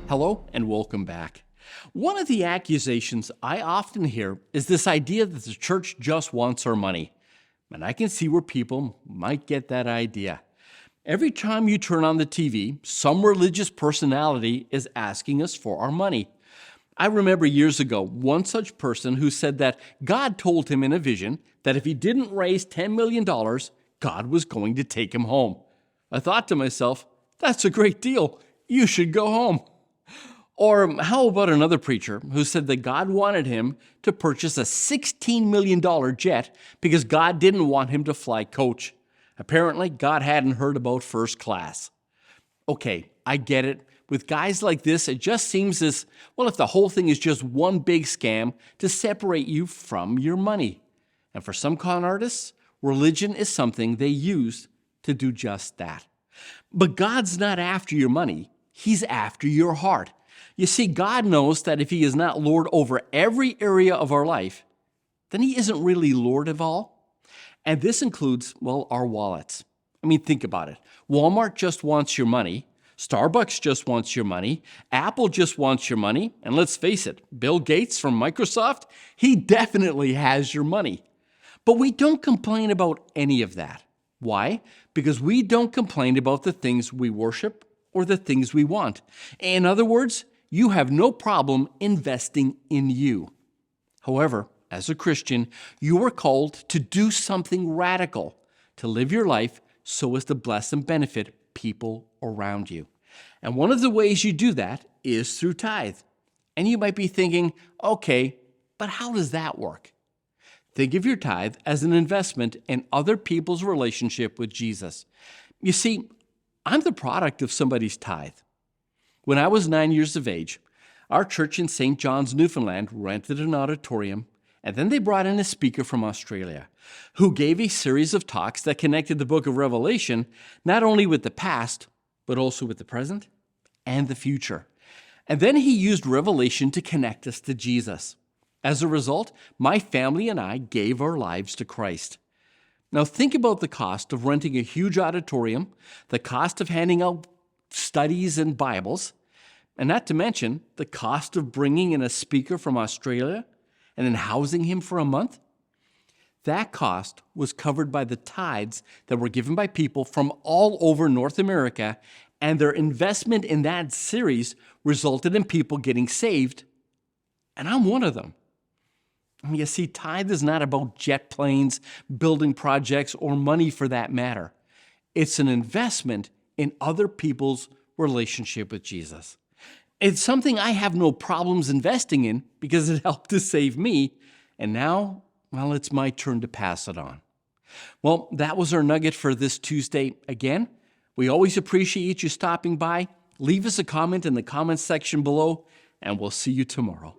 Hello and welcome back. One of the accusations I often hear is this idea that the church just wants our money. And I can see where people might get that idea. Every time you turn on the TV, some religious personality is asking us for our money. I remember years ago one such person who said that God told him in a vision that if he didn't raise $10 million, God was going to take him home. I thought to myself, that's a great deal. You should go home. Or how about another preacher who said that God wanted him to purchase a $16 million jet because God didn't want him to fly coach. Apparently, God hadn't heard about first class. Okay, I get it. With guys like this, it just seems as, well, if the whole thing is just one big scam to separate you from your money. And for some con artists, religion is something they use to do just that. But God's not after your money. He's after your heart. You see, God knows that if He is not Lord over every area of our life, then He isn't really Lord of all. And this includes, well, our wallets. I mean, think about it. Walmart just wants your money. Starbucks just wants your money. Apple just wants your money. And let's face it, Bill Gates from Microsoft, he definitely has your money. But we don't complain about any of that. Why? Because we don't complain about the things we worship or the things we want. In other words, you have no problem investing in you. However, as a Christian, you are called to do something radical, to live your life so as to bless and benefit people around you. And one of the ways you do that is through tithe. And you might be thinking, okay, but how does that work? Think of your tithe as an investment in other people's relationship with Jesus. You see, I'm the product of somebody's tithe. When I was 9 years of age, our church in St. John's, Newfoundland rented an auditorium, and then they brought in a speaker from Australia who gave a series of talks that connected the book of Revelation not only with the past, but also with the present and the future. And then he used Revelation to connect us to Jesus. As a result, my family and I gave our lives to Christ. Now think about the cost of renting a huge auditorium, the cost of handing out studies and Bibles, and not to mention the cost of bringing in a speaker from Australia and then housing him for a month. That cost was covered by the tithes that were given by people from all over North America, and their investment in that series resulted in people getting saved, and I'm one of them. You see, tithe is not about jet planes, building projects, or money for that matter. It's an investment in other people's relationship with Jesus. It's something I have no problems investing in because it helped to save me, and now, well, it's my turn to pass it on. Well, that was our nugget for this Tuesday. Again, we always appreciate you stopping by. Leave us a comment in the comments section below, and we'll see you tomorrow.